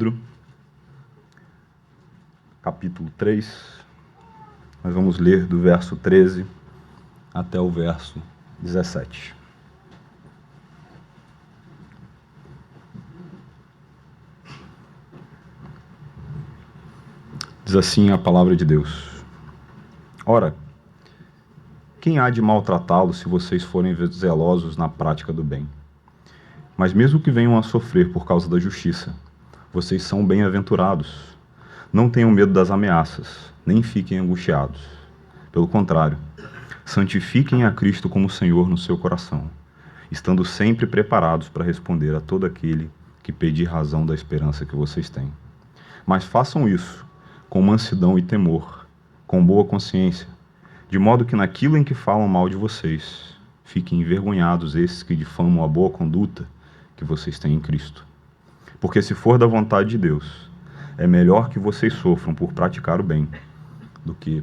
Pedro, capítulo 3, nós vamos ler do verso 13 até o verso 17. Diz assim a palavra de Deus: Ora, quem há de maltratá-lo se vocês forem zelosos na prática do bem? Mas mesmo que venham a sofrer por causa da justiça, vocês são bem-aventurados. Não tenham medo das ameaças, nem fiquem angustiados. Pelo contrário, santifiquem a Cristo como Senhor no seu coração, estando sempre preparados para responder a todo aquele que pedir razão da esperança que vocês têm. Mas façam isso com mansidão e temor, com boa consciência, de modo que naquilo em que falam mal de vocês, fiquem envergonhados esses que difamam a boa conduta que vocês têm em Cristo. Porque se for da vontade de Deus, é melhor que vocês sofram por praticar o bem do que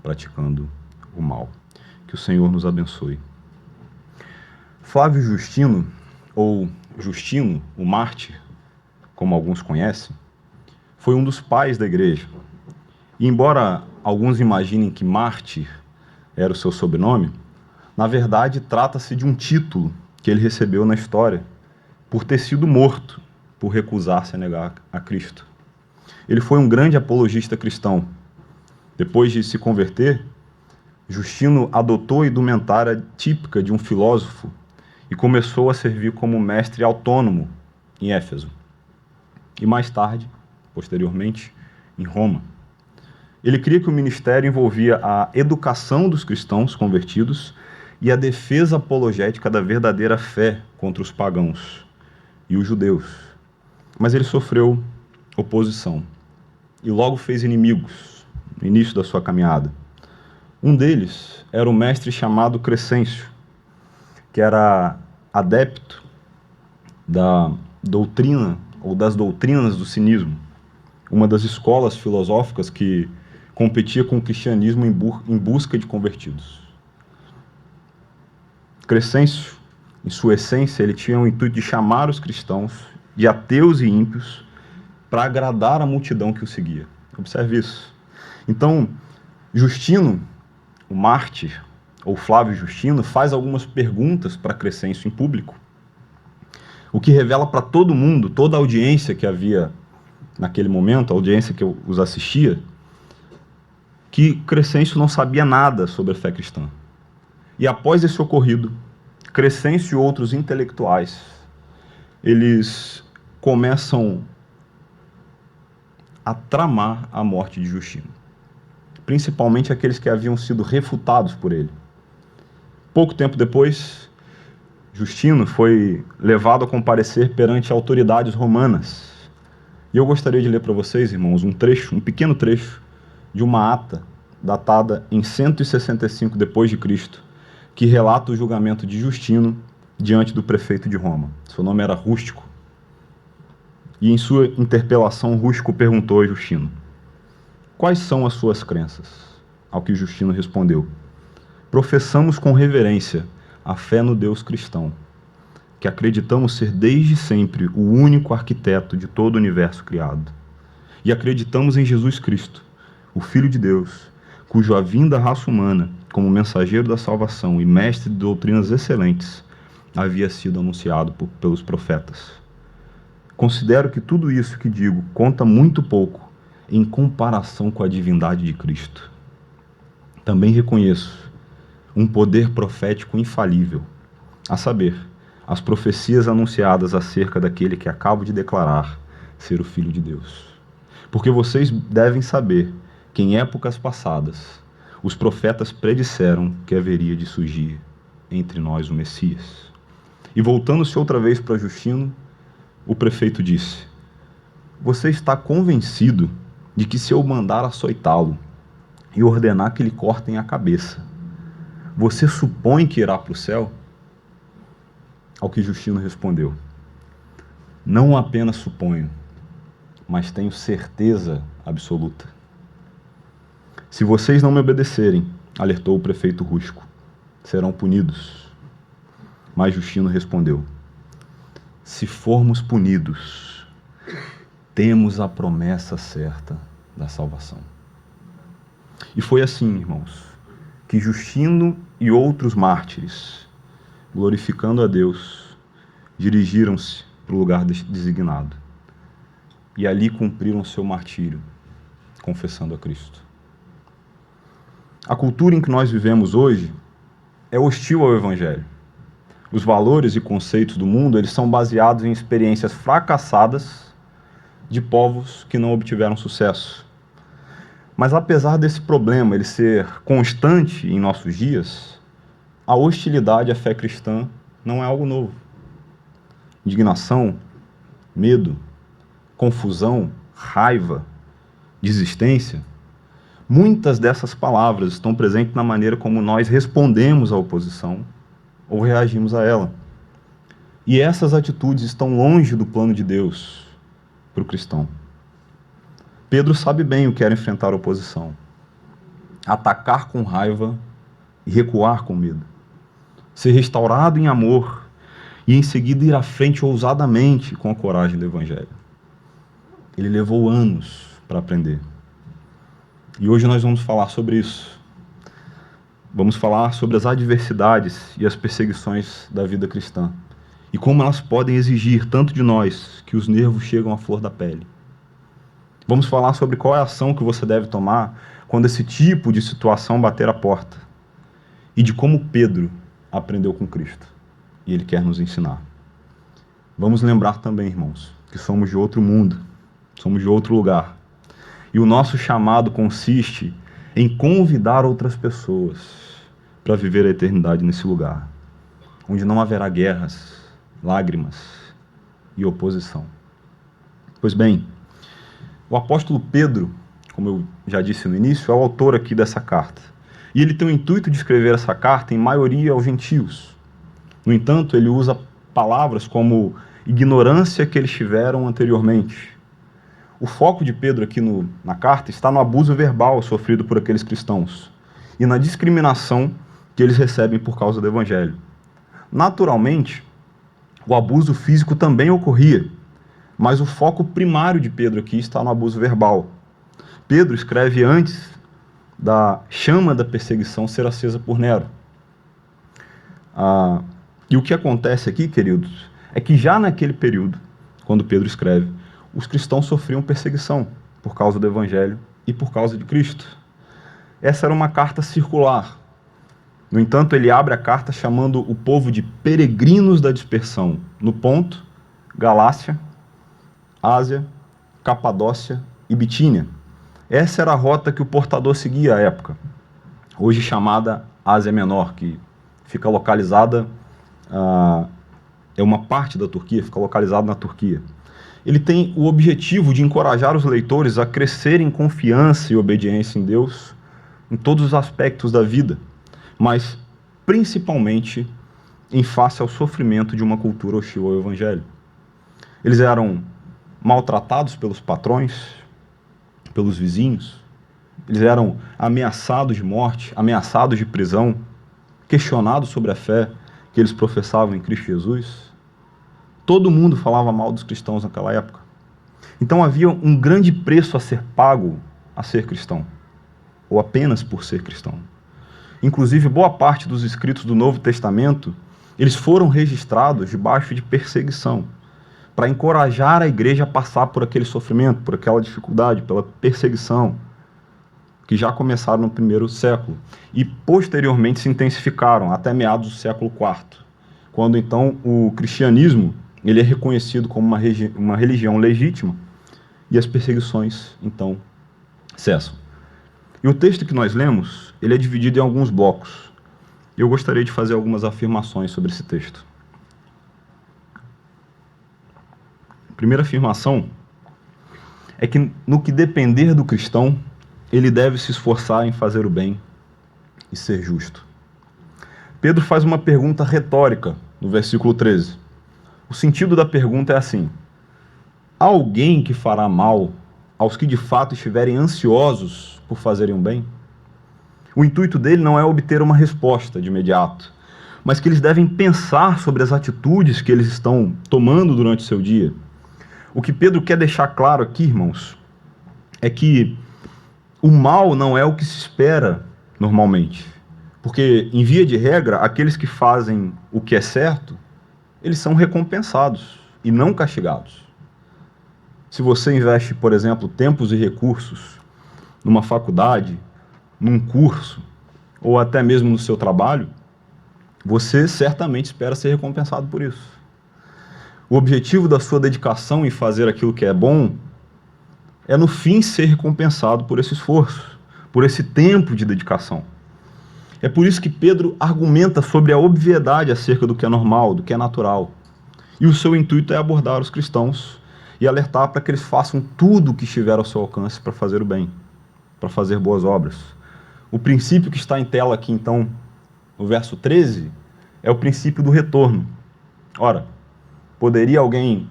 praticando o mal. Que o Senhor nos abençoe. Flávio Justino, ou Justino, o mártir, como alguns conhecem, foi um dos pais da igreja. E embora alguns imaginem que mártir era o seu sobrenome, na verdade trata-se de um título que ele recebeu na história por ter sido morto, por recusar-se a negar a Cristo. Ele foi um grande apologista cristão. Depois de se converter, Justino adotou a indumentária típica de um filósofo e começou a servir como mestre autônomo em Éfeso. E mais tarde, posteriormente, em Roma. Ele cria que o ministério envolvia a educação dos cristãos convertidos e a defesa apologética da verdadeira fé contra os pagãos e os judeus. Mas ele sofreu oposição e logo fez inimigos no início da sua caminhada. Um deles era o mestre chamado Crescêncio, que era adepto da doutrina ou das doutrinas do cinismo, uma das escolas filosóficas que competia com o cristianismo em busca de convertidos. Crescêncio, em sua essência, ele tinha o intuito de chamar os cristãos, de ateus e ímpios, para agradar a multidão que o seguia. Observe isso. Então, Justino, o mártir, ou Flávio Justino, faz algumas perguntas para Crescêncio em público, o que revela para todo mundo, toda a audiência que havia naquele momento, a audiência que os assistia, que Crescêncio não sabia nada sobre a fé cristã. E após esse ocorrido, Crescêncio e outros intelectuais, eles começam a tramar a morte de Justino, principalmente aqueles que haviam sido refutados por ele. Pouco tempo depois, Justino foi levado a comparecer perante autoridades romanas. E eu gostaria de ler para vocês, irmãos, um pequeno trecho de uma ata datada em 165 d.C., que relata o julgamento de Justino diante do prefeito de Roma. Seu nome era Rústico. E em sua interpelação, Rústico perguntou a Justino: quais são as suas crenças? Ao que Justino respondeu: professamos com reverência a fé no Deus cristão, que acreditamos ser desde sempre o único arquiteto de todo o universo criado. E acreditamos em Jesus Cristo, o Filho de Deus, cuja vinda à raça humana, como mensageiro da salvação e mestre de doutrinas excelentes, havia sido anunciado pelos profetas. Considero que tudo isso que digo conta muito pouco em comparação com a divindade de Cristo. Também reconheço um poder profético infalível, a saber, as profecias anunciadas acerca daquele que acabo de declarar ser o Filho de Deus. Porque vocês devem saber que em épocas passadas os profetas predisseram que haveria de surgir entre nós o Messias. E voltando-se outra vez para Justino, o prefeito disse: você está convencido de que se eu mandar açoitá-lo e ordenar que lhe cortem a cabeça, você supõe que irá para o céu? Ao que Justino respondeu: não apenas suponho, mas tenho certeza absoluta. Se vocês não me obedecerem, alertou o prefeito Rústico, serão punidos. Mas Justino respondeu: se formos punidos, temos a promessa certa da salvação. E foi assim, irmãos, que Justino e outros mártires, glorificando a Deus, dirigiram-se para o lugar designado. E ali cumpriram seu martírio, confessando a Cristo. A cultura em que nós vivemos hoje é hostil ao Evangelho. Os valores e conceitos do mundo, eles são baseados em experiências fracassadas de povos que não obtiveram sucesso. Mas apesar desse problema ele ser constante em nossos dias, a hostilidade à fé cristã não é algo novo. Indignação, medo, confusão, raiva, desistência, muitas dessas palavras estão presentes na maneira como nós respondemos à oposição ou reagimos a ela. E essas atitudes estão longe do plano de Deus para o cristão. Pedro sabe bem o que era enfrentar a oposição, atacar com raiva e recuar com medo, ser restaurado em amor e em seguida ir à frente ousadamente com a coragem do Evangelho. Ele levou anos para aprender. E hoje nós vamos falar sobre isso. Vamos falar sobre as adversidades e as perseguições da vida cristã e como elas podem exigir tanto de nós que os nervos chegam à flor da pele. Vamos falar sobre qual é a ação que você deve tomar quando esse tipo de situação bater a porta e de como Pedro aprendeu com Cristo e ele quer nos ensinar. Vamos lembrar também, irmãos, que somos de outro mundo, somos de outro lugar. E o nosso chamado consiste em convidar outras pessoas para viver a eternidade nesse lugar, onde não haverá guerras, lágrimas e oposição. Pois bem, o apóstolo Pedro, como eu já disse no início, é o autor aqui dessa carta. E ele tem o intuito de escrever essa carta em maioria aos gentios. No entanto, ele usa palavras como ignorância que eles tiveram anteriormente. O foco de Pedro aqui na carta está no abuso verbal sofrido por aqueles cristãos e na discriminação que eles recebem por causa do Evangelho. Naturalmente, o abuso físico também ocorria, mas o foco primário de Pedro aqui está no abuso verbal. Pedro escreve antes da chama da perseguição ser acesa por Nero. E o que acontece aqui, queridos, é que já naquele período, quando Pedro escreve, os cristãos sofriam perseguição por causa do Evangelho e por causa de Cristo. Essa era uma carta circular. No entanto, ele abre a carta chamando o povo de peregrinos da dispersão, no Ponto, Galácia, Ásia, Capadócia e Bitínia. Essa era a rota que o portador seguia à época, hoje chamada Ásia Menor, que fica localizada, é uma parte da Turquia, fica localizada na Turquia. Ele tem o objetivo de encorajar os leitores a crescerem em confiança e obediência em Deus em todos os aspectos da vida, mas principalmente em face ao sofrimento de uma cultura hostil ao Evangelho. Eles eram maltratados pelos patrões, pelos vizinhos, eles eram ameaçados de morte, ameaçados de prisão, questionados sobre a fé que eles professavam em Cristo Jesus. Todo mundo falava mal dos cristãos naquela época. Então havia um grande preço a ser pago a ser cristão, ou apenas por ser cristão. Inclusive, boa parte dos escritos do Novo Testamento, eles foram registrados debaixo de perseguição, para encorajar a igreja a passar por aquele sofrimento, por aquela dificuldade, pela perseguição, que já começaram no primeiro século, e posteriormente se intensificaram até meados do século IV, quando então o cristianismo ele é reconhecido como uma religião legítima, e as perseguições, então, cessam. E o texto que nós lemos, ele é dividido em alguns blocos. Eu gostaria de fazer algumas afirmações sobre esse texto. A primeira afirmação é que, no que depender do cristão, ele deve se esforçar em fazer o bem e ser justo. Pedro faz uma pergunta retórica no versículo 13. O sentido da pergunta é assim: há alguém que fará mal aos que de fato estiverem ansiosos por fazerem o bem? O intuito dele não é obter uma resposta de imediato, mas que eles devem pensar sobre as atitudes que eles estão tomando durante o seu dia. O que Pedro quer deixar claro aqui, irmãos, é que o mal não é o que se espera normalmente. Porque, em via de regra, aqueles que fazem o que é certo, eles são recompensados e não castigados. Se você investe, por exemplo, tempos e recursos numa faculdade, num curso, ou até mesmo no seu trabalho, você certamente espera ser recompensado por isso. O objetivo da sua dedicação em fazer aquilo que é bom é, no fim, ser recompensado por esse esforço, por esse tempo de dedicação. É por isso que Pedro argumenta sobre a obviedade acerca do que é normal, do que é natural. E o seu intuito é abordar os cristãos e alertar para que eles façam tudo o que estiver ao seu alcance para fazer o bem, para fazer boas obras. O princípio que está em tela aqui, então, no verso 13, é o princípio do retorno. Ora, poderia alguém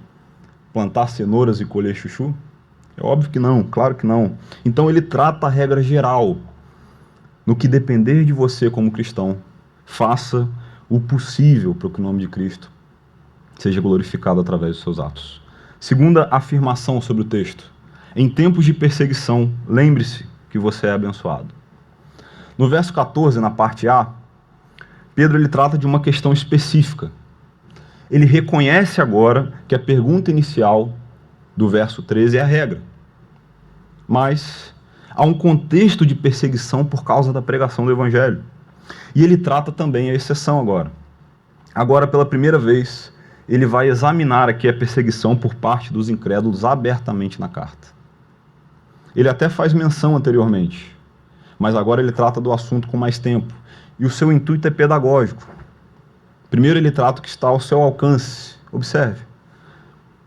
plantar cenouras e colher chuchu? É óbvio que não, claro que não. Então ele trata a regra geral. No que depender de você como cristão, faça o possível para que o nome de Cristo seja glorificado através dos seus atos. Segunda afirmação sobre o texto. Em tempos de perseguição, lembre-se que você é abençoado. No verso 14, na parte A, Pedro ele trata de uma questão específica. Ele reconhece agora que a pergunta inicial do verso 13 é a regra. Mas há um contexto de perseguição por causa da pregação do Evangelho. E ele trata também a exceção agora. Agora, pela primeira vez, ele vai examinar aqui a perseguição por parte dos incrédulos abertamente na carta. Ele até faz menção anteriormente, mas agora ele trata do assunto com mais tempo. E o seu intuito é pedagógico. Primeiro ele trata o que está ao seu alcance. Observe.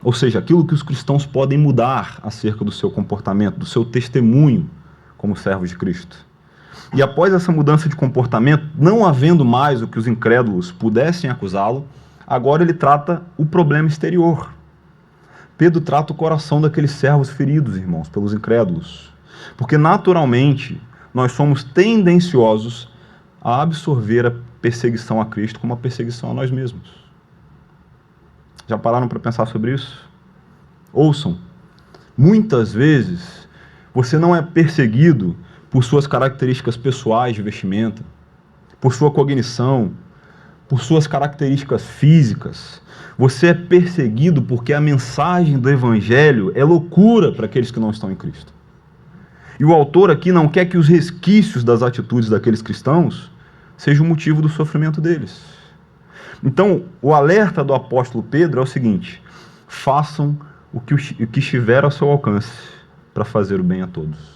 Ou seja, aquilo que os cristãos podem mudar acerca do seu comportamento, do seu testemunho como servos de Cristo. E após essa mudança de comportamento, não havendo mais o que os incrédulos pudessem acusá-lo, agora ele trata o problema exterior. Pedro trata o coração daqueles servos feridos, irmãos, pelos incrédulos. Porque naturalmente nós somos tendenciosos a absorver a perseguição a Cristo como uma perseguição a nós mesmos. Já pararam para pensar sobre isso? Ouçam, muitas vezes você não é perseguido por suas características pessoais de vestimenta, por sua cognição, por suas características físicas. Você é perseguido porque a mensagem do Evangelho é loucura para aqueles que não estão em Cristo. E o autor aqui não quer que os resquícios das atitudes daqueles cristãos sejam o motivo do sofrimento deles. Então, o alerta do apóstolo Pedro é o seguinte: façam o que estiver ao seu alcance para fazer o bem a todos.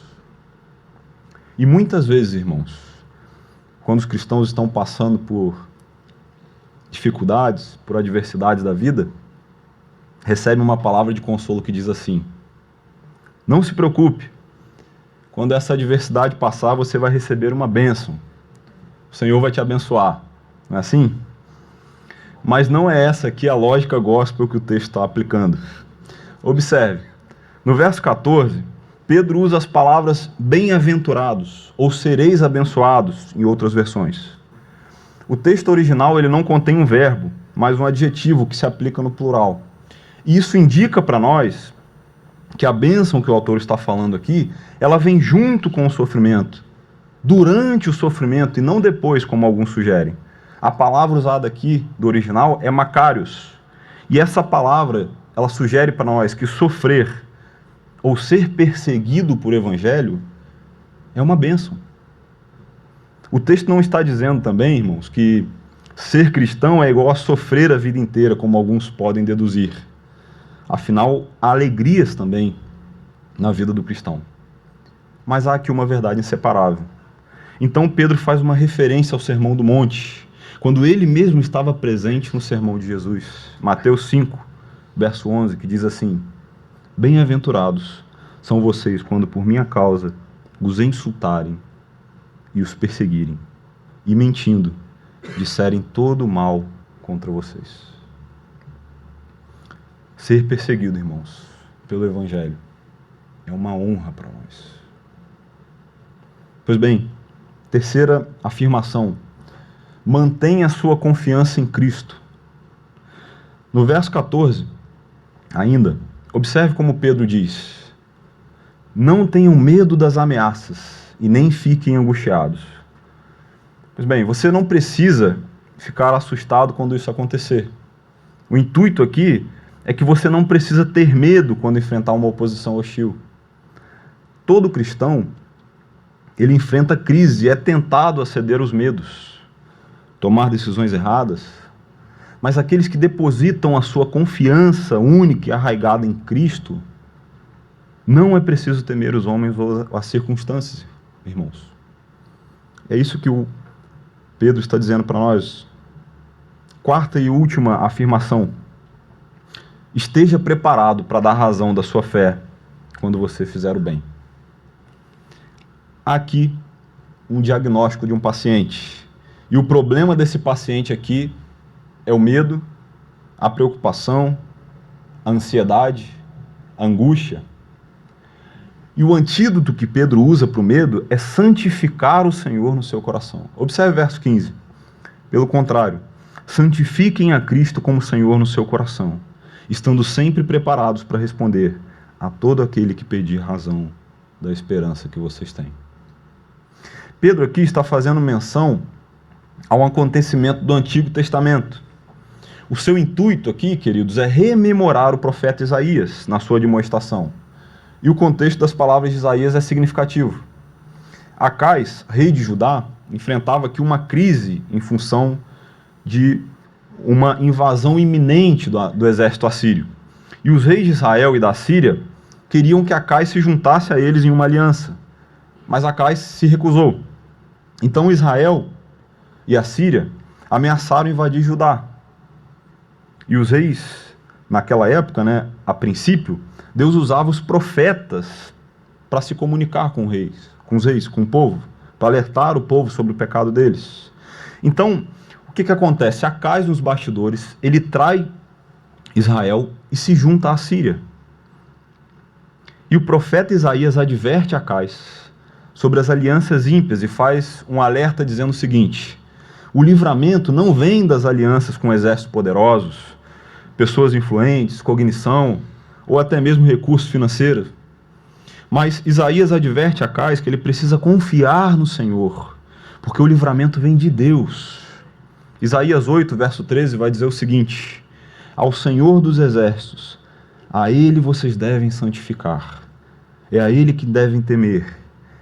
E muitas vezes, irmãos, quando os cristãos estão passando por dificuldades, por adversidades da vida, recebem uma palavra de consolo que diz assim: não se preocupe, quando essa adversidade passar, você vai receber uma bênção. O Senhor vai te abençoar. Não é assim? Mas não é essa aqui a lógica gospel que o texto está aplicando. Observe, no verso 14, Pedro usa as palavras bem-aventurados, ou sereis abençoados, em outras versões. O texto original ele não contém um verbo, mas um adjetivo que se aplica no plural. E isso indica para nós que a bênção que o autor está falando aqui, ela vem junto com o sofrimento, durante o sofrimento e não depois, como alguns sugerem. A palavra usada aqui do original é makarios. E essa palavra, ela sugere para nós que sofrer ou ser perseguido por evangelho é uma bênção. O texto não está dizendo também, irmãos, que ser cristão é igual a sofrer a vida inteira, como alguns podem deduzir. Afinal, há alegrias também na vida do cristão. Mas há aqui uma verdade inseparável. Então Pedro faz uma referência ao Sermão do Monte, quando ele mesmo estava presente no sermão de Jesus. Mateus 5, verso 11, que diz assim: bem-aventurados são vocês quando por minha causa os insultarem e os perseguirem, e mentindo, disserem todo o mal contra vocês. Ser perseguido, irmãos, pelo Evangelho é uma honra para nós. Pois bem, terceira afirmação: mantenha a sua confiança em Cristo. No verso 14, ainda, Observe como Pedro diz: não tenham medo das ameaças e nem fiquem angustiados. Pois bem, você não precisa ficar assustado quando isso acontecer. O intuito aqui é que você não precisa ter medo quando enfrentar uma oposição hostil. Todo cristão, ele enfrenta crise e é tentado a ceder aos medos, tomar decisões erradas, mas aqueles que depositam a sua confiança única e arraigada em Cristo, não é preciso temer os homens ou as circunstâncias, irmãos. É isso que o Pedro está dizendo para nós. Quarta e última afirmação: esteja preparado para dar razão da sua fé quando você fizer o bem. Aqui, um diagnóstico de um paciente. E o problema desse paciente aqui é o medo, a preocupação, a ansiedade, a angústia. E o antídoto que Pedro usa para o medo é santificar o Senhor no seu coração. Observe o verso 15. Pelo contrário, santifiquem a Cristo como Senhor no seu coração, estando sempre preparados para responder a todo aquele que pedir razão da esperança que vocês têm. Pedro aqui está fazendo menção a um acontecimento do Antigo Testamento. O seu intuito aqui, queridos, é rememorar o profeta Isaías na sua demonstração. E o contexto das palavras de Isaías é significativo. Acais, rei de Judá, enfrentava aqui uma crise em função de uma invasão iminente do exército assírio. E os reis de Israel e da Síria queriam que Acais se juntasse a eles em uma aliança, mas Acais se recusou. Então Israel e a Síria ameaçaram invadir Judá. E os reis, naquela época, a princípio, Deus usava os profetas para se comunicar com os reis, com o povo, para alertar o povo sobre o pecado deles. Então, o que acontece? Acais, nos bastidores, ele trai Israel e se junta à Síria. E o profeta Isaías adverte Acais sobre as alianças ímpias e faz um alerta dizendo o seguinte: o livramento não vem das alianças com exércitos poderosos, pessoas influentes, cognição ou até mesmo recursos financeiros. Mas Isaías adverte Acais que ele precisa confiar no Senhor, porque o livramento vem de Deus. Isaías 8, verso 13, vai dizer o seguinte: ao Senhor dos exércitos, a Ele vocês devem santificar, é a Ele que devem temer,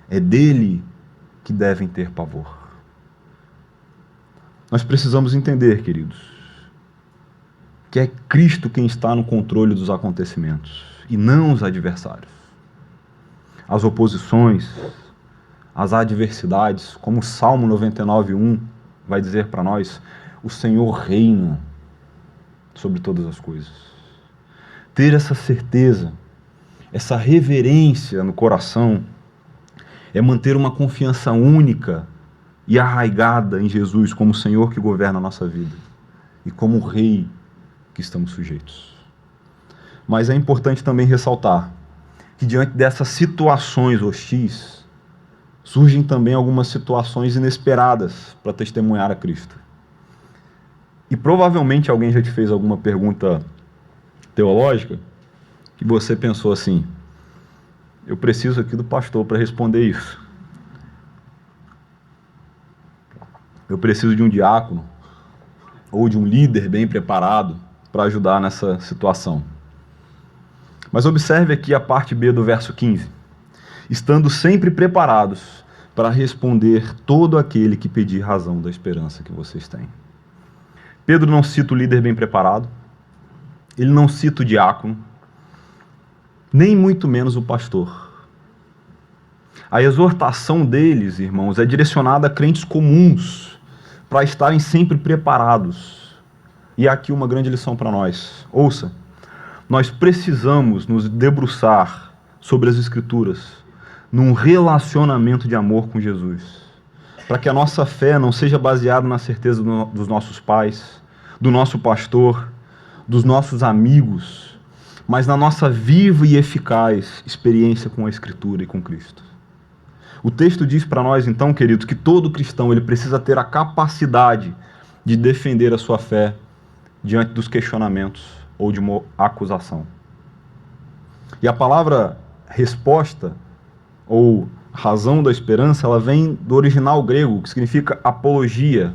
é dele que devem ter pavor. Nós precisamos entender, queridos, que é Cristo quem está no controle dos acontecimentos, e não os adversários. As oposições, as adversidades, como o Salmo 99:1 vai dizer para nós, o Senhor reina sobre todas as coisas. Ter essa certeza, essa reverência no coração, é manter uma confiança única e arraigada em Jesus como o Senhor que governa a nossa vida e como o Rei que estamos sujeitos. Mas é importante também ressaltar que diante dessas situações hostis, surgem também algumas situações inesperadas para testemunhar a Cristo. E provavelmente alguém já te fez alguma pergunta teológica que você pensou assim: eu preciso aqui do pastor para responder isso. Eu preciso de um diácono ou de um líder bem preparado para ajudar nessa situação. Mas observe aqui a parte B do verso 15. Estando sempre preparados para responder todo aquele que pedir razão da esperança que vocês têm. Pedro não cita o líder bem preparado, ele não cita o diácono, nem muito menos o pastor. A exortação deles, irmãos, é direcionada a crentes comuns, para estarem sempre preparados. E há aqui uma grande lição para nós. Ouça, nós precisamos nos debruçar sobre as Escrituras, num relacionamento de amor com Jesus, para que a nossa fé não seja baseada na certeza dos nossos pais, do nosso pastor, dos nossos amigos, mas na nossa viva e eficaz experiência com a Escritura e com Cristo. O texto diz para nós, então, queridos, que todo cristão ele precisa ter a capacidade de defender a sua fé diante dos questionamentos ou de uma acusação. E a palavra resposta, ou razão da esperança, ela vem do original grego, que significa apologia,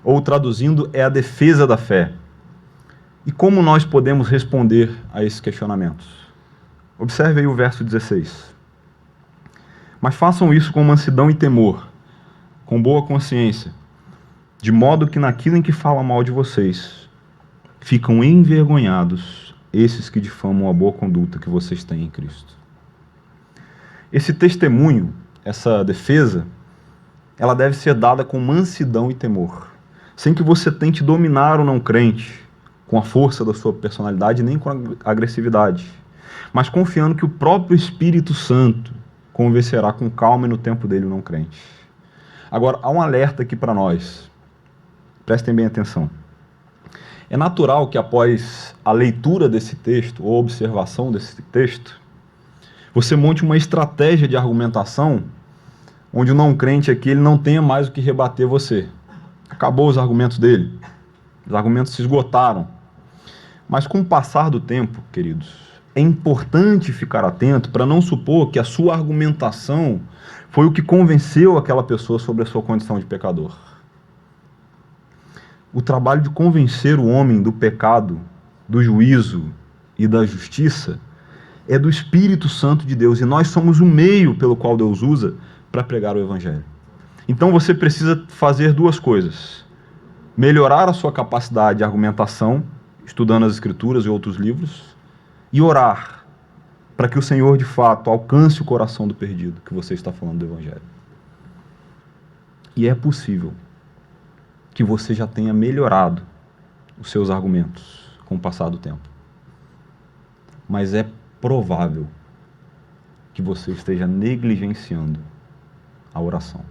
ou traduzindo, é a defesa da fé. E como nós podemos responder a esses questionamentos? Observe aí o verso 16. Mas façam isso com mansidão e temor, com boa consciência, de modo que naquilo em que falam mal de vocês, ficam envergonhados esses que difamam a boa conduta que vocês têm em Cristo. Esse testemunho, essa defesa, ela deve ser dada com mansidão e temor, sem que você tente dominar o não crente com a força da sua personalidade, nem com a agressividade, mas confiando que o próprio Espírito Santo convencerá com calma e no tempo dele o não crente. Agora, há um alerta aqui para nós. Prestem bem atenção. É natural que após a leitura desse texto, ou observação desse texto, você monte uma estratégia de argumentação onde o não crente aqui ele não tenha mais o que rebater você. Acabou os argumentos dele. Os argumentos se esgotaram. Mas com o passar do tempo, queridos, é importante ficar atento para não supor que a sua argumentação foi o que convenceu aquela pessoa sobre a sua condição de pecador. O trabalho de convencer o homem do pecado, do juízo e da justiça é do Espírito Santo de Deus, e nós somos o meio pelo qual Deus usa para pregar o Evangelho. Então você precisa fazer duas coisas: melhorar a sua capacidade de argumentação, estudando as Escrituras e outros livros, e orar para que o Senhor, de fato, alcance o coração do perdido que você está falando do Evangelho. E é possível que você já tenha melhorado os seus argumentos com o passar do tempo. Mas é provável que você esteja negligenciando a oração.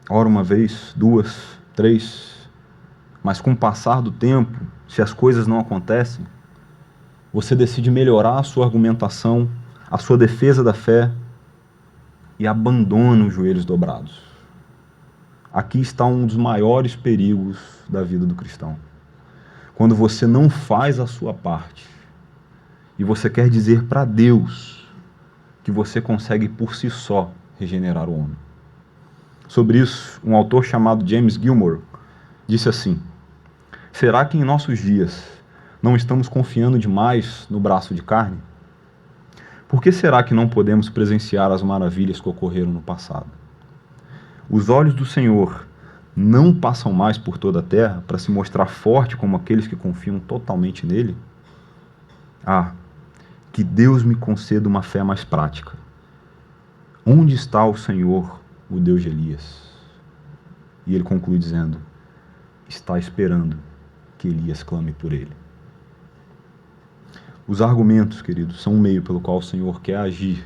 Ora uma vez, duas, três, mas com o passar do tempo, se as coisas não acontecem, você decide melhorar a sua argumentação, a sua defesa da fé e abandona os joelhos dobrados. Aqui está um dos maiores perigos da vida do cristão. Quando você não faz a sua parte e você quer dizer para Deus que você consegue por si só regenerar o homem. Sobre isso, um autor chamado James Gilmour disse assim: será que em nossos dias não estamos confiando demais no braço de carne? Por que será que não podemos presenciar as maravilhas que ocorreram no passado? Os olhos do Senhor não passam mais por toda a terra para se mostrar forte como aqueles que confiam totalmente nele? Ah, que Deus me conceda uma fé mais prática. Onde está o Senhor, o Deus de Elias? E ele conclui dizendo: está esperando que Elias clame por ele. Os argumentos, queridos, são um meio pelo qual o Senhor quer agir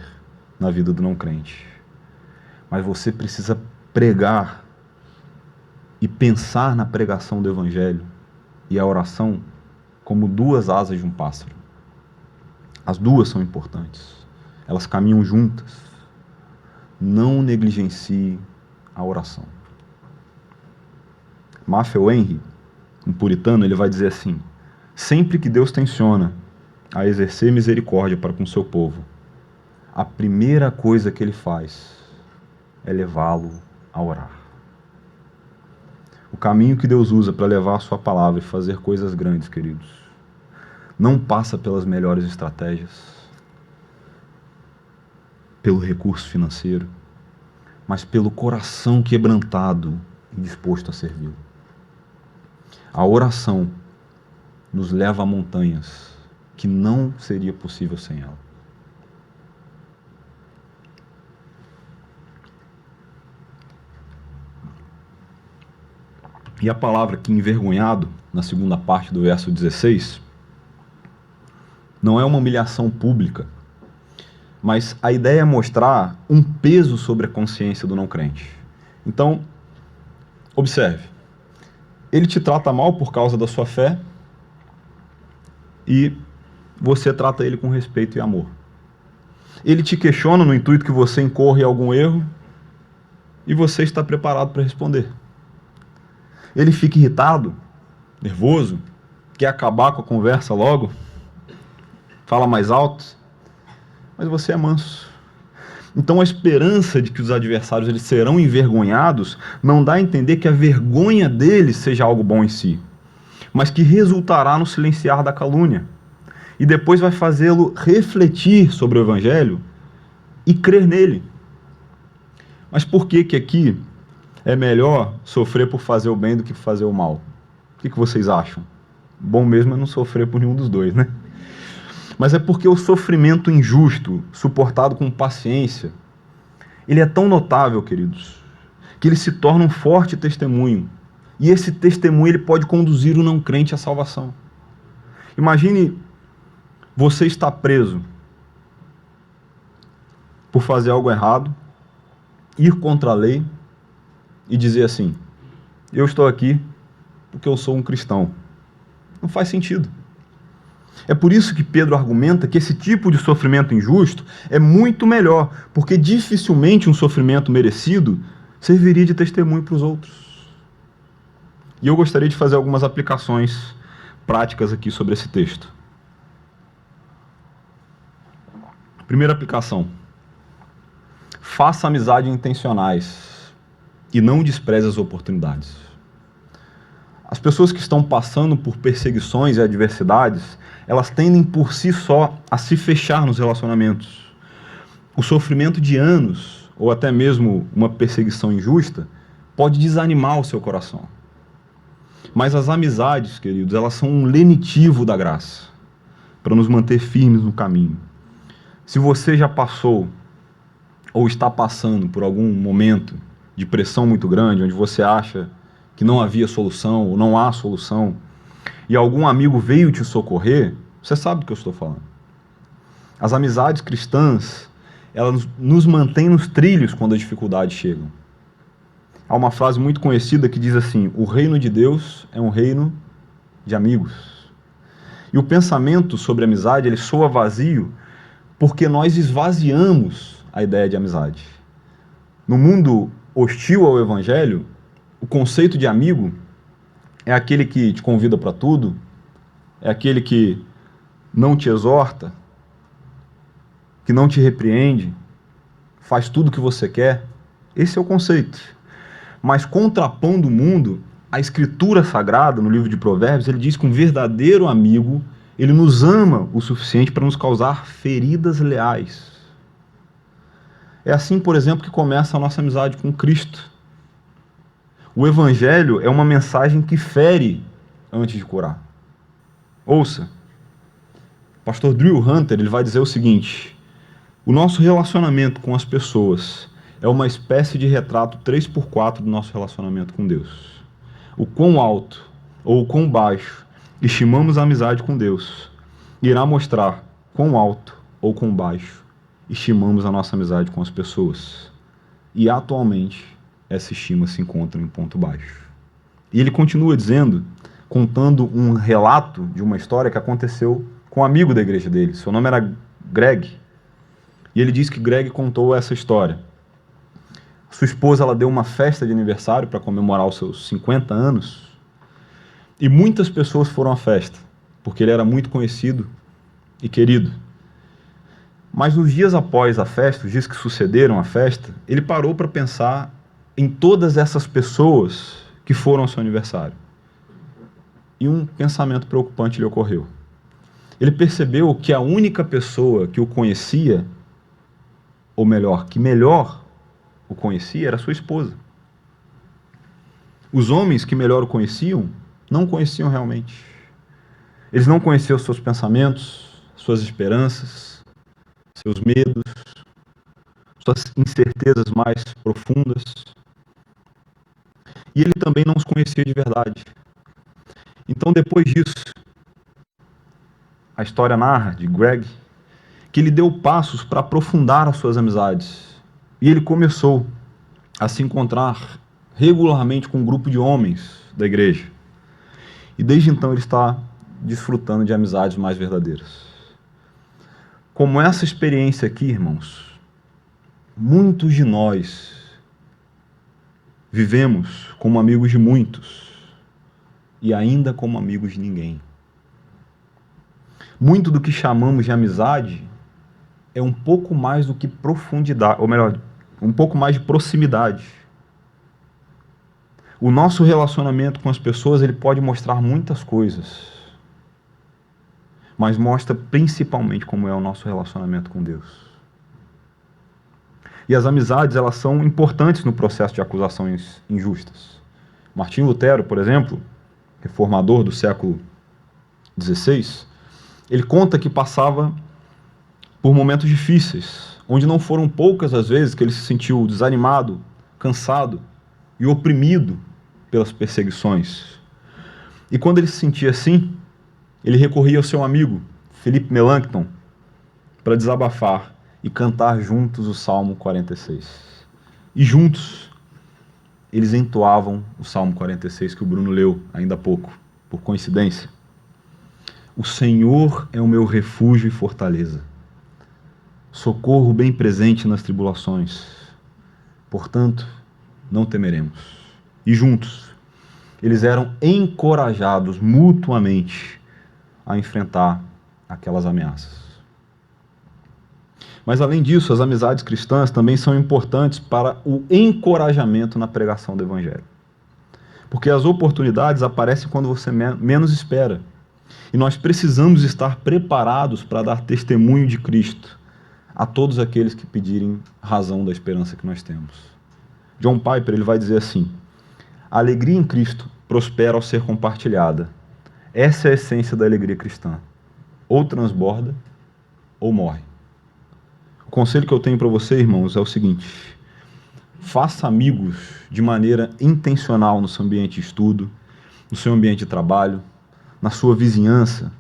na vida do não crente. Mas você precisa pregar e pensar na pregação do Evangelho e a oração como duas asas de um pássaro. As duas são importantes. Elas caminham juntas. Não negligencie a oração. Matthew Henry, um puritano, ele vai dizer assim: sempre que Deus tenciona a exercer misericórdia para com seu povo, a primeira coisa que ele faz é levá-lo a orar. O caminho que Deus usa para levar a sua palavra e fazer coisas grandes, queridos, não passa pelas melhores estratégias, pelo recurso financeiro, mas pelo coração quebrantado e disposto a servi-lo. A oração nos leva a montanhas que não seria possível sem ela. E a palavra aqui, envergonhado, na segunda parte do verso 16, não é uma humilhação pública, mas a ideia é mostrar um peso sobre a consciência do não crente. Então, observe, ele te trata mal por causa da sua fé e você trata ele com respeito e amor. Ele te questiona no intuito que você incorra em algum erro e você está preparado para responder. Ele fica irritado, nervoso, Quer acabar com a conversa logo? Fala mais alto? Mas você é manso. Então a esperança de que os adversários eles serão envergonhados não dá a entender que a vergonha deles seja algo bom em si, mas que resultará no silenciar da calúnia. E depois vai fazê-lo refletir sobre o Evangelho e crer nele. Mas por que que aqui é melhor sofrer por fazer o bem do que fazer o mal? O que vocês acham? Bom mesmo é não sofrer por nenhum dos dois, né? Mas é porque o sofrimento injusto, suportado com paciência, ele é tão notável, queridos, que ele se torna um forte testemunho. E esse testemunho ele pode conduzir o não crente à salvação. Imagine você estar preso por fazer algo errado, ir contra a lei e dizer assim: eu estou aqui porque eu sou um cristão. Não faz sentido. É por isso que Pedro argumenta que esse tipo de sofrimento injusto é muito melhor, porque dificilmente um sofrimento merecido serviria de testemunho para os outros. E eu gostaria de fazer algumas aplicações práticas aqui sobre esse texto. Primeira aplicação: faça amizades intencionais e não despreze as oportunidades. As pessoas que estão passando por perseguições e adversidades, elas tendem por si só a se fechar nos relacionamentos. O sofrimento de anos, ou até mesmo uma perseguição injusta, pode desanimar o seu coração. Mas as amizades, queridos, elas são um lenitivo da graça, para nos manter firmes no caminho. Se você já passou ou está passando por algum momento de pressão muito grande, onde você acha que não havia solução ou não há solução, e algum amigo veio te socorrer, você sabe do que eu estou falando. As amizades cristãs, elas nos mantêm nos trilhos quando as dificuldades chegam. Há uma frase muito conhecida que diz assim: o reino de Deus é um reino de amigos. E o pensamento sobre amizade, ele soa vazio porque nós esvaziamos a ideia de amizade. No mundo hostil ao Evangelho, o conceito de amigo é aquele que te convida para tudo, é aquele que não te exorta, que não te repreende, faz tudo o que você quer. Esse é o conceito. Mas contrapondo o mundo, a Escritura Sagrada, no livro de Provérbios, ele diz que um verdadeiro amigo, ele nos ama o suficiente para nos causar feridas leais. É assim, por exemplo, que começa a nossa amizade com Cristo. O Evangelho é uma mensagem que fere antes de curar. Ouça, o pastor Drew Hunter ele vai dizer o seguinte: o nosso relacionamento com as pessoas é uma espécie de retrato 3x4 do nosso relacionamento com Deus. O quão alto ou o quão baixo estimamos a amizade com Deus irá mostrar quão alto ou quão baixo estimamos a nossa amizade com as pessoas. E atualmente essa estima se encontra em ponto baixo. E ele continua dizendo, contando um relato de uma história que aconteceu com um amigo da igreja dele. Seu nome era Greg. E ele diz que Greg contou essa história. Sua esposa ela deu uma festa de aniversário para comemorar os seus 50 anos. E muitas pessoas foram à festa, porque ele era muito conhecido e querido. Mas nos dias após a festa, os dias que sucederam a festa, ele parou para pensar em todas essas pessoas que foram ao seu aniversário. E um pensamento preocupante lhe ocorreu. Ele percebeu que a única pessoa que o conhecia, ou melhor, que melhor o conhecia, era sua esposa. Os homens que melhor o conheciam, não o conheciam realmente. Eles não conheciam seus pensamentos, suas esperanças, seus medos, suas incertezas mais profundas. E ele também não os conhecia de verdade. Então, depois disso, a história narra de Greg que ele deu passos para aprofundar as suas amizades. E ele começou a se encontrar regularmente com um grupo de homens da igreja. E desde então ele está desfrutando de amizades mais verdadeiras. Como essa experiência aqui, irmãos, muitos de nós vivemos como amigos de muitos e ainda como amigos de ninguém. Muito do que chamamos de amizade é um pouco mais do que profundidade, ou melhor, um pouco mais de proximidade. O nosso relacionamento com as pessoas, ele pode mostrar muitas coisas, mas mostra principalmente como é o nosso relacionamento com Deus. E as amizades, elas são importantes no processo de acusações injustas. Martinho Lutero, por exemplo, reformador do século XVI, ele conta que passava por momentos difíceis, onde não foram poucas as vezes que ele se sentiu desanimado, cansado e oprimido pelas perseguições. E quando ele se sentia assim, ele recorria ao seu amigo, Philippe Melanchthon, para desabafar e cantar juntos o Salmo 46. E juntos, eles entoavam o Salmo 46 que o Bruno leu ainda há pouco, por coincidência. O Senhor é o meu refúgio e fortaleza, socorro bem presente nas tribulações. Portanto, não temeremos. E juntos, eles eram encorajados mutuamente a enfrentar aquelas ameaças. Mas, além disso, as amizades cristãs também são importantes para o encorajamento na pregação do Evangelho. Porque as oportunidades aparecem quando você menos espera. E nós precisamos estar preparados para dar testemunho de Cristo a todos aqueles que pedirem razão da esperança que nós temos. John Piper, ele vai dizer assim: a alegria em Cristo prospera ao ser compartilhada. Essa é a essência da alegria cristã. Ou transborda, ou morre. O conselho que eu tenho para você, irmãos, é o seguinte: faça amigos de maneira intencional no seu ambiente de estudo, no seu ambiente de trabalho, na sua vizinhança,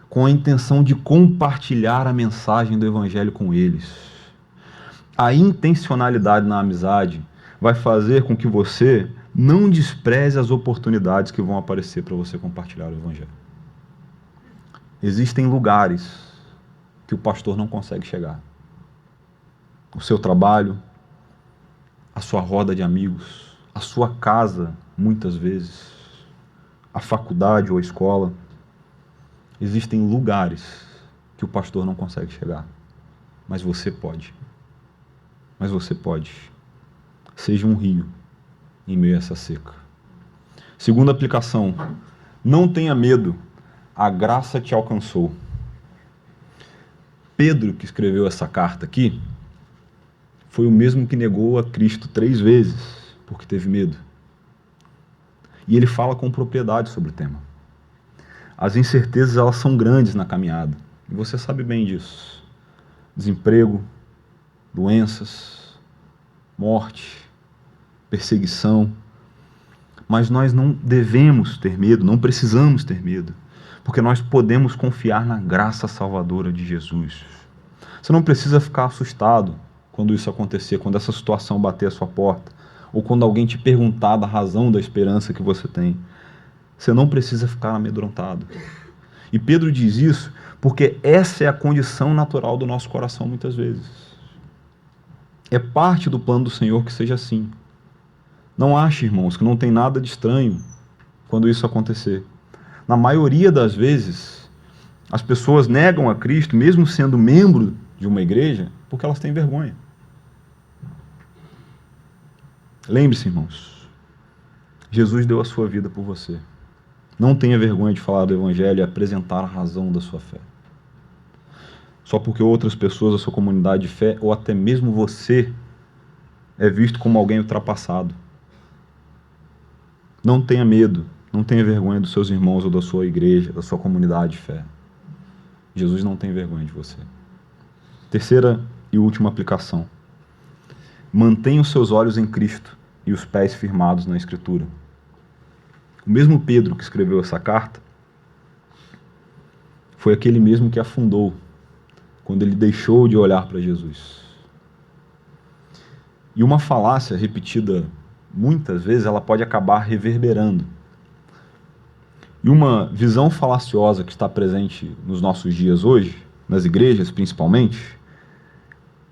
com a intenção de compartilhar a mensagem do Evangelho com eles. A intencionalidade na amizade vai fazer com que você não despreze as oportunidades que vão aparecer para você compartilhar o Evangelho. Existem lugares que o pastor não consegue chegar. O seu trabalho, a sua roda de amigos, a sua casa, muitas vezes, a faculdade ou a escola. Existem lugares que o pastor não consegue chegar, mas você pode. Mas você pode. Seja um rio em meio a essa seca. Segunda aplicação: não tenha medo, a graça te alcançou. Pedro, que escreveu essa carta aqui, foi o mesmo que negou a Cristo 3 vezes, porque teve medo. E ele fala com propriedade sobre o tema. As incertezas, elas são grandes na caminhada, e você sabe bem disso. Desemprego, doenças, morte, perseguição. Mas nós não devemos ter medo, não precisamos ter medo, porque nós podemos confiar na graça salvadora de Jesus. Você não precisa ficar assustado quando isso acontecer, quando essa situação bater a sua porta, ou quando alguém te perguntar da razão da esperança que você tem. Você não precisa ficar amedrontado. E Pedro diz isso porque essa é a condição natural do nosso coração muitas vezes. É parte do plano do Senhor que seja assim. Não ache, irmãos, que não tem nada de estranho quando isso acontecer. Na maioria das vezes, as pessoas negam a Cristo, mesmo sendo membro de uma igreja, porque elas têm vergonha. Lembre-se, irmãos, Jesus deu a sua vida por você. Não tenha vergonha de falar do Evangelho e apresentar a razão da sua fé. Só porque outras pessoas da sua comunidade de fé, ou até mesmo você, é visto como alguém ultrapassado. Não tenha medo, não tenha vergonha dos seus irmãos ou da sua igreja, da sua comunidade de fé. Jesus não tem vergonha de você. Terceira e última aplicação: mantenha os seus olhos em Cristo e os pés firmados na Escritura. O mesmo Pedro que escreveu essa carta foi aquele mesmo que afundou quando ele deixou de olhar para Jesus. E uma falácia repetida muitas vezes, ela pode acabar reverberando. E uma visão falaciosa que está presente nos nossos dias hoje, nas igrejas principalmente,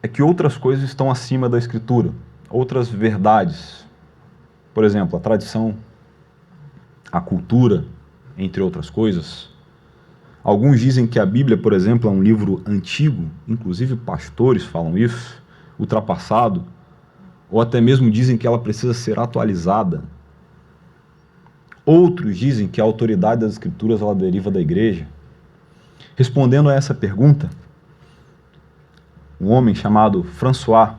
é que outras coisas estão acima da Escritura, outras verdades. Por exemplo, a tradição, a cultura, entre outras coisas, Alguns dizem que a Bíblia, por exemplo, é um livro antigo, inclusive pastores falam isso, ultrapassado, ou até mesmo dizem que ela precisa ser atualizada. Outros dizem que a autoridade das Escrituras ela deriva da igreja. Respondendo a essa pergunta, um homem chamado François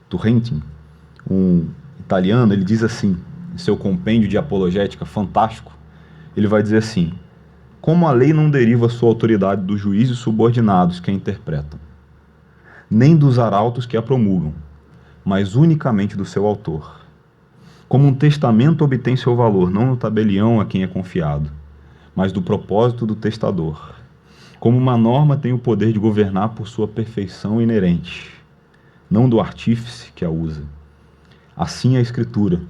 Turretin, um italiano, ele diz assim, em seu compêndio de apologética fantástico, ele vai dizer assim: como a lei não deriva sua autoridade dos juízes subordinados que a interpretam, nem dos arautos que a promulgam, mas unicamente do seu autor. Como um testamento obtém seu valor não no tabelião a quem é confiado, mas do propósito do testador. Como uma norma tem o poder de governar por sua perfeição inerente, não do artífice que a usa. Assim a Escritura,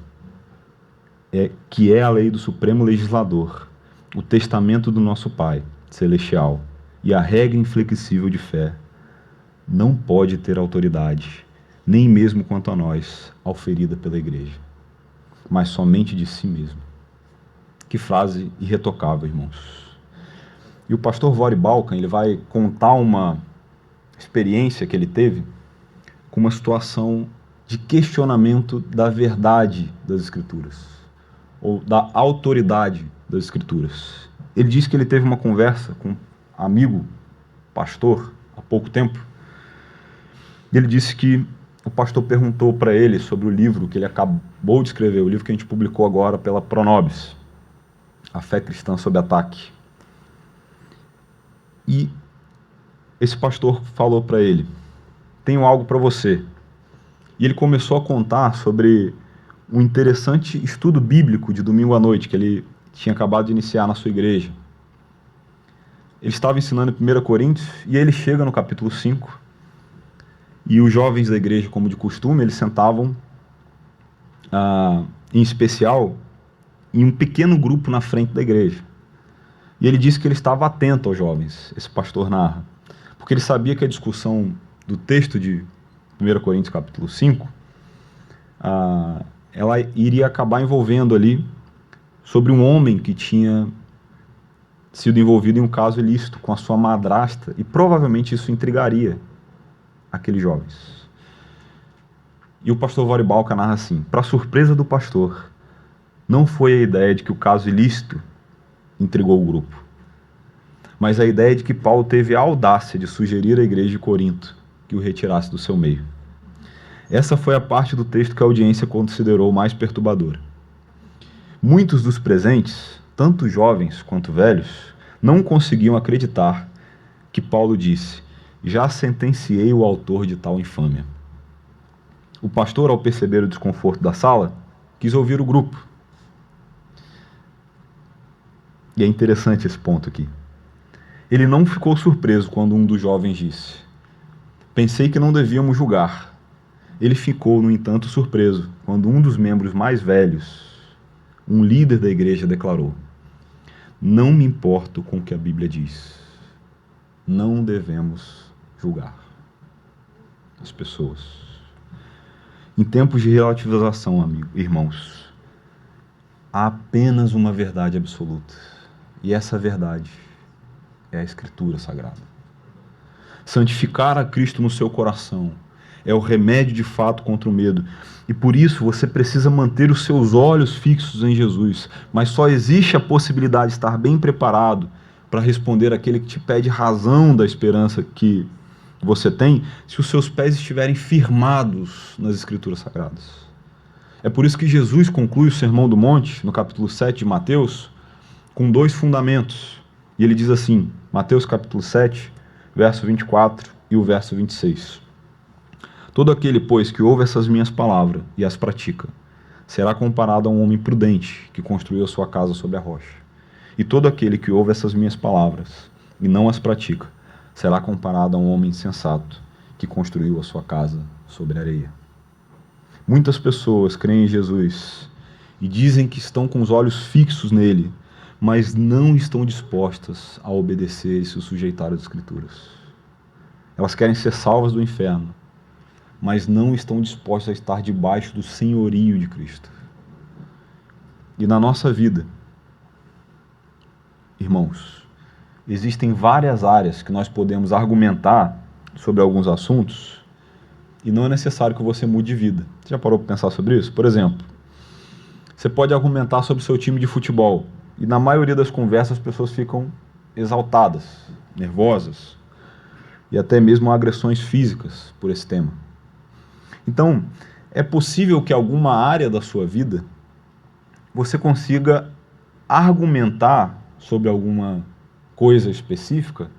que é a lei do Supremo Legislador, o testamento do nosso Pai Celestial e a regra inflexível de fé, não pode ter autoridade, nem mesmo quanto a nós, auferida pela Igreja, mas somente de si mesmo. Que frase irretocável, irmãos. E o pastor Voddie Baucham, ele vai contar uma experiência que ele teve com uma situação de questionamento da verdade das Escrituras, ou da autoridade das Escrituras. Ele diz que ele teve uma conversa com um amigo, pastor, há pouco tempo, e ele disse que o pastor perguntou para ele sobre o livro que ele acabou de escrever, o livro que a gente publicou agora pela Pronobis, A Fé Cristã Sob Ataque. E esse pastor falou para ele: tenho algo para você. E ele começou a contar sobre um interessante estudo bíblico de domingo à noite que ele tinha acabado de iniciar na sua igreja. Ele estava ensinando em 1 Coríntios e ele chega no capítulo 5 e os jovens da igreja, como de costume, eles sentavam, em especial, em um pequeno grupo na frente da igreja. E ele disse que ele estava atento aos jovens, esse pastor narra, porque ele sabia que a discussão do texto de 1 Coríntios capítulo 5, ela iria acabar envolvendo ali sobre um homem que tinha sido envolvido em um caso ilícito com a sua madrasta, e provavelmente isso intrigaria aqueles jovens. E o pastor Voddie Baucham narra assim: para surpresa do pastor, não foi a ideia de que o caso ilícito intrigou o grupo, mas a ideia de que Paulo teve a audácia de sugerir à igreja de Corinto que o retirasse do seu meio. Essa foi a parte do texto que a audiência considerou mais perturbadora. Muitos dos presentes, tanto jovens quanto velhos, não conseguiam acreditar que Paulo disse: já sentenciei o autor de tal infâmia. O pastor, ao perceber o desconforto da sala, quis ouvir o grupo. E é interessante esse ponto aqui. Ele não ficou surpreso quando um dos jovens disse: pensei que não devíamos julgar. Ele ficou, no entanto, surpreso quando um dos membros mais velhos, um líder da igreja, declarou: não me importo com o que a Bíblia diz. Não devemos julgar as pessoas. Em tempos de relativização, irmãos, há apenas uma verdade absoluta. E essa verdade é a Escritura Sagrada. Santificar a Cristo no seu coração é o remédio de fato contra o medo. E por isso você precisa manter os seus olhos fixos em Jesus. Mas só existe a possibilidade de estar bem preparado para responder àquele que te pede razão da esperança que você tem, se os seus pés estiverem firmados nas Escrituras Sagradas. É por isso que Jesus conclui o Sermão do Monte, no capítulo 7 de Mateus, com 2 fundamentos. E ele diz assim, Mateus capítulo 7, verso 24 e o verso 26. Todo aquele, pois, que ouve essas minhas palavras e as pratica, será comparado a um homem prudente que construiu a sua casa sobre a rocha. E todo aquele que ouve essas minhas palavras e não as pratica, será comparado a um homem insensato que construiu a sua casa sobre a areia. Muitas pessoas creem em Jesus e dizem que estão com os olhos fixos nele, mas não estão dispostas a obedecer e se sujeitar às Escrituras. Elas querem ser salvas do inferno, mas não estão dispostas a estar debaixo do senhorio de Cristo. E na nossa vida, irmãos, existem várias áreas que nós podemos argumentar sobre alguns assuntos e não é necessário que você mude de vida. Você já parou para pensar sobre isso? Por exemplo, você pode argumentar sobre o seu time de futebol e na maioria das conversas as pessoas ficam exaltadas, nervosas e até mesmo agressões físicas por esse tema. Então, é possível que alguma área da sua vida você consiga argumentar sobre alguma coisa específica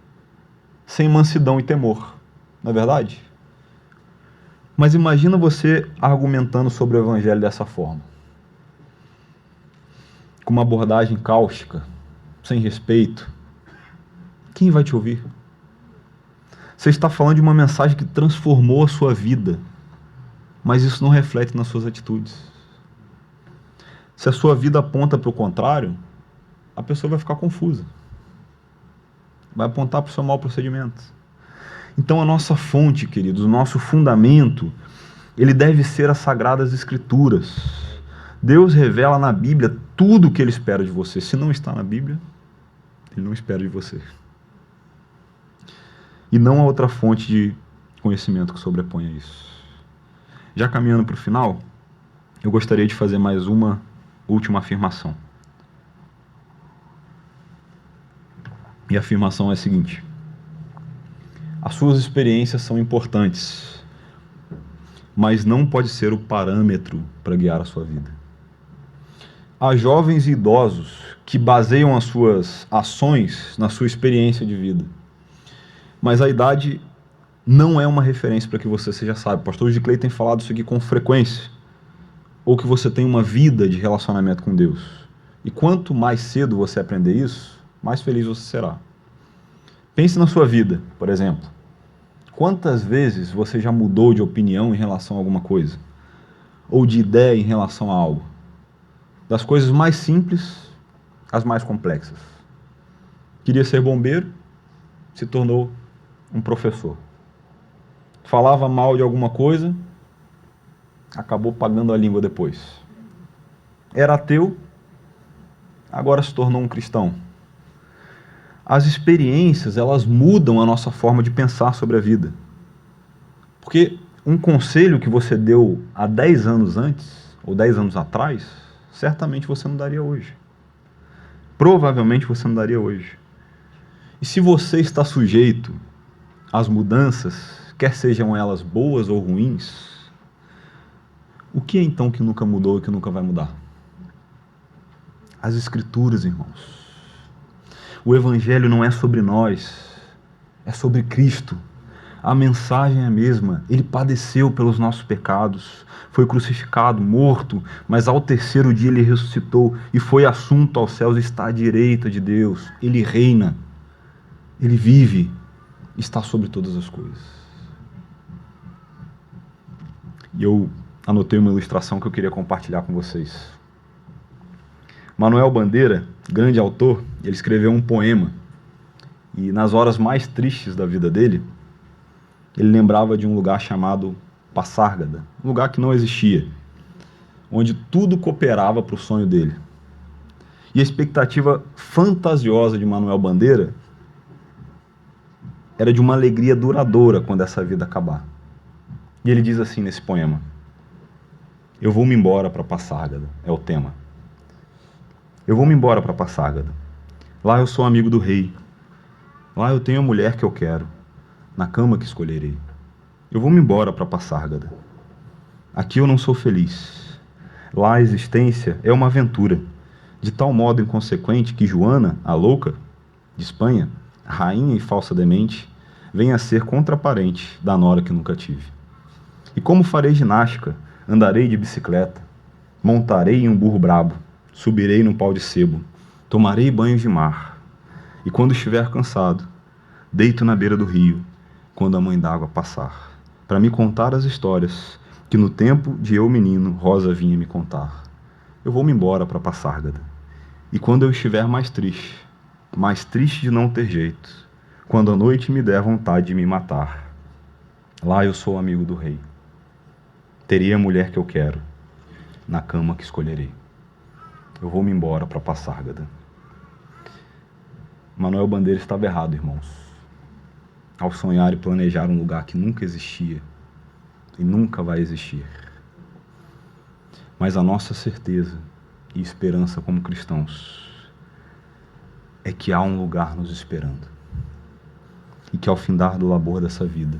sem mansidão e temor, não é verdade? Mas imagina você argumentando sobre o evangelho dessa forma, com uma abordagem cáustica, sem respeito. Quem vai te ouvir? Você está falando de uma mensagem que transformou a sua vida, mas isso não reflete nas suas atitudes. Se a sua vida aponta para o contrário, a pessoa vai ficar confusa. Vai apontar para o seu mau procedimento. Então a nossa fonte, queridos, o nosso fundamento, ele deve ser as Sagradas Escrituras. Deus revela na Bíblia tudo o que Ele espera de você. Se não está na Bíblia, Ele não espera de você. E não há outra fonte de conhecimento que sobreponha isso. Já caminhando para o final, eu gostaria de fazer mais uma última afirmação. E a afirmação é a seguinte: as suas experiências são importantes, mas não pode ser o parâmetro para guiar a sua vida. Há jovens e idosos que baseiam as suas ações na sua experiência de vida. Mas a idade não é uma referência para que você seja sábio. O pastor Clay tem falado isso aqui com frequência. Ou que você tenha uma vida de relacionamento com Deus. E quanto mais cedo você aprender isso, mais feliz você será. Pense na sua vida, por exemplo. Quantas vezes você já mudou de opinião em relação a alguma coisa? Ou de ideia em relação a algo? Das coisas mais simples às mais complexas. Queria ser bombeiro, se tornou um professor. Falava mal de alguma coisa, acabou pagando a língua depois. Era ateu, agora se tornou um cristão. As experiências, elas mudam a nossa forma de pensar sobre a vida. Porque um conselho que você deu há 10 anos antes, ou 10 anos atrás, certamente você não daria hoje. Provavelmente você não daria hoje. E se você está sujeito às mudanças, quer sejam elas boas ou ruins, o que é então que nunca mudou e que nunca vai mudar? As Escrituras, irmãos. O Evangelho não é sobre nós, é sobre Cristo. A mensagem é a mesma. Ele padeceu pelos nossos pecados, foi crucificado, morto, mas ao terceiro dia ele ressuscitou e foi assunto aos céus, está à direita de Deus. Ele reina, ele vive, está sobre todas as coisas. E eu anotei uma ilustração que eu queria compartilhar com vocês. Manuel Bandeira, grande autor, ele escreveu um poema. E nas horas mais tristes da vida dele, ele lembrava de um lugar chamado Passárgada, um lugar que não existia, onde tudo cooperava para o sonho dele. E a expectativa fantasiosa de Manuel Bandeira era de uma alegria duradoura quando essa vida acabar. E ele diz assim nesse poema: eu vou-me embora para Passárgada, é o tema. Eu vou-me embora para Passárgada. Lá eu sou amigo do rei. Lá eu tenho a mulher que eu quero, na cama que escolherei. Eu vou-me embora para Passárgada. Aqui eu não sou feliz. Lá a existência é uma aventura, de tal modo inconsequente que Joana, a louca, de Espanha, rainha e falsa demente, vem a ser contraparente da nora que nunca tive. E como farei ginástica, andarei de bicicleta, montarei em um burro brabo, subirei num pau de sebo, tomarei banhos de mar, e quando estiver cansado, deito na beira do rio, quando a mãe d'água passar, para me contar as histórias que no tempo de eu menino Rosa vinha me contar. Eu vou-me embora para Passárgada, e quando eu estiver mais triste de não ter jeito, quando a noite me der vontade de me matar, lá eu sou amigo do rei. Teria a mulher que eu quero, na cama que escolherei. Eu vou-me embora para Passárgada. Manuel Bandeira estava errado, irmãos, ao sonhar e planejar um lugar que nunca existia e nunca vai existir. Mas a nossa certeza e esperança como cristãos é que há um lugar nos esperando e que ao findar do labor dessa vida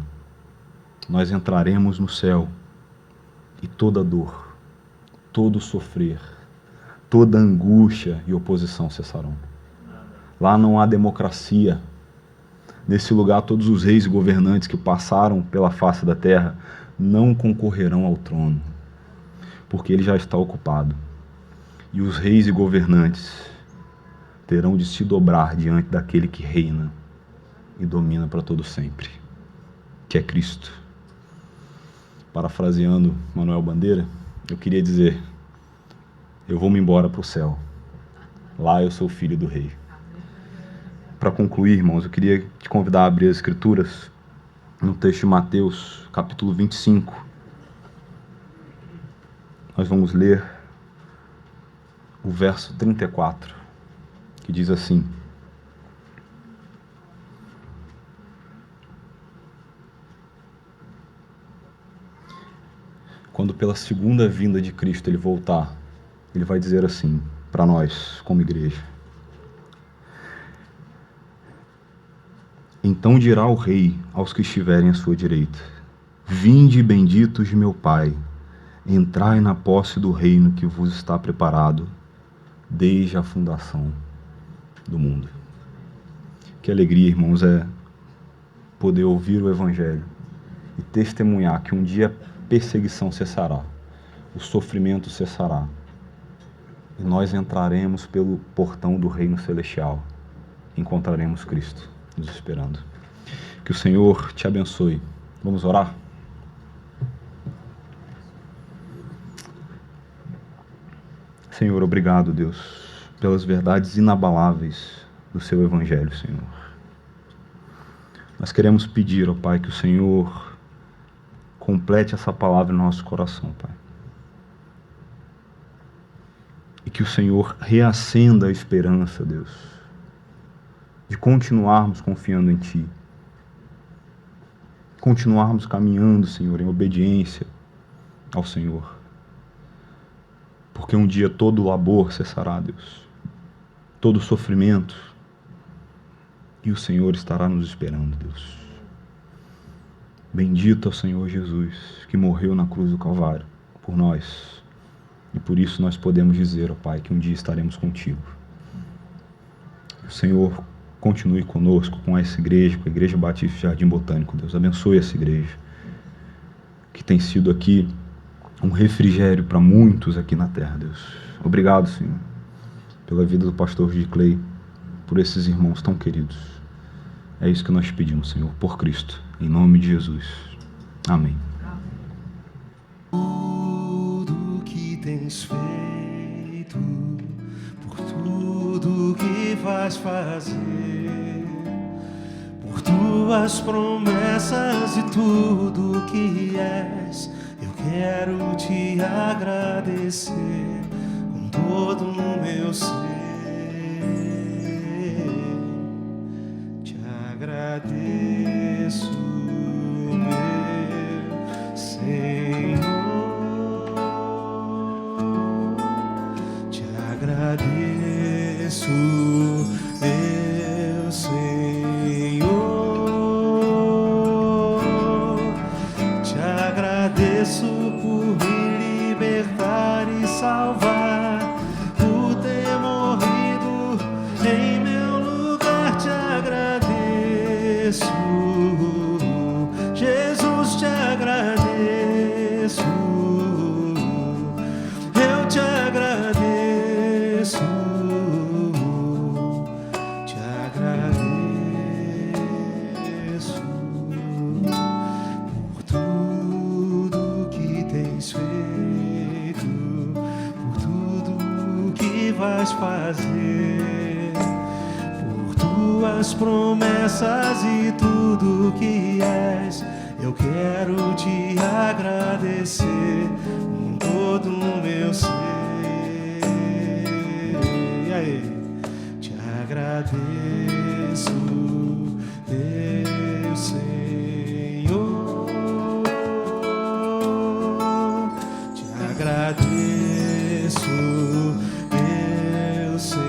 nós entraremos no céu e toda dor, todo sofrer, toda angústia e oposição cessarão. Lá não há democracia. Nesse lugar, todos os reis e governantes que passaram pela face da terra não concorrerão ao trono, porque ele já está ocupado. E os reis e governantes terão de se dobrar diante daquele que reina e domina para todo sempre, que é Cristo. Parafraseando Manuel Bandeira, eu queria dizer: eu vou-me embora para o céu. Lá eu sou filho do rei. Para concluir, irmãos, eu queria te convidar a abrir as Escrituras no texto de Mateus, capítulo 25. Nós vamos ler o verso 34, que diz assim: quando pela segunda vinda de Cristo ele voltar, ele vai dizer assim para nós, como igreja: então dirá o rei aos que estiverem à sua direita: vinde, benditos de meu Pai, entrai na posse do reino que vos está preparado desde a fundação do mundo. Que alegria, irmãos, é poder ouvir o Evangelho e testemunhar que um dia a perseguição cessará, o sofrimento cessará, e nós entraremos pelo portão do reino celestial, encontraremos Cristo nos esperando. Que o Senhor te abençoe. Vamos orar? Senhor, obrigado, Deus, pelas verdades inabaláveis do seu Evangelho, Senhor. Nós queremos pedir, ó Pai, que o Senhor complete essa palavra em nosso coração, Pai. E que o Senhor reacenda a esperança, Deus, de continuarmos confiando em Ti. Continuarmos caminhando, Senhor, em obediência ao Senhor. Porque um dia todo labor cessará, Deus. Todo sofrimento. E o Senhor estará nos esperando, Deus. Bendito é o Senhor Jesus, que morreu na cruz do Calvário por nós. E por isso nós podemos dizer, ó Pai, que um dia estaremos contigo. O Senhor continue conosco, com essa igreja, com a Igreja Batista Jardim Botânico. Deus abençoe essa igreja, que tem sido aqui um refrigério para muitos aqui na terra, Deus. Obrigado, Senhor, pela vida do pastor Giclei, por esses irmãos tão queridos. É isso que nós pedimos, Senhor, por Cristo, em nome de Jesus. Amém. Tudo que tens feito, por tudo que vais fazer, por tuas promessas e tudo que és, eu quero te agradecer com todo o meu ser. Te agradeço, meu Senhor. Te agradeço, meu Senhor. Te agradeço por me libertar e salvar, por ter morrido em meu lugar. Te agradeço, Jesus, te agradeço. Eu te agradeço, te agradeço por tudo que tens feito, por tudo que vais fazer, por tuas promessas e tudo que és. Eu quero te agradecer com todo o meu ser. E aí? Te agradeço. meu Senhor, te agradeço, meu Senhor,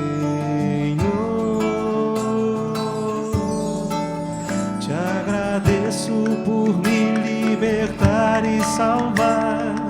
te agradeço por me libertar e salvar.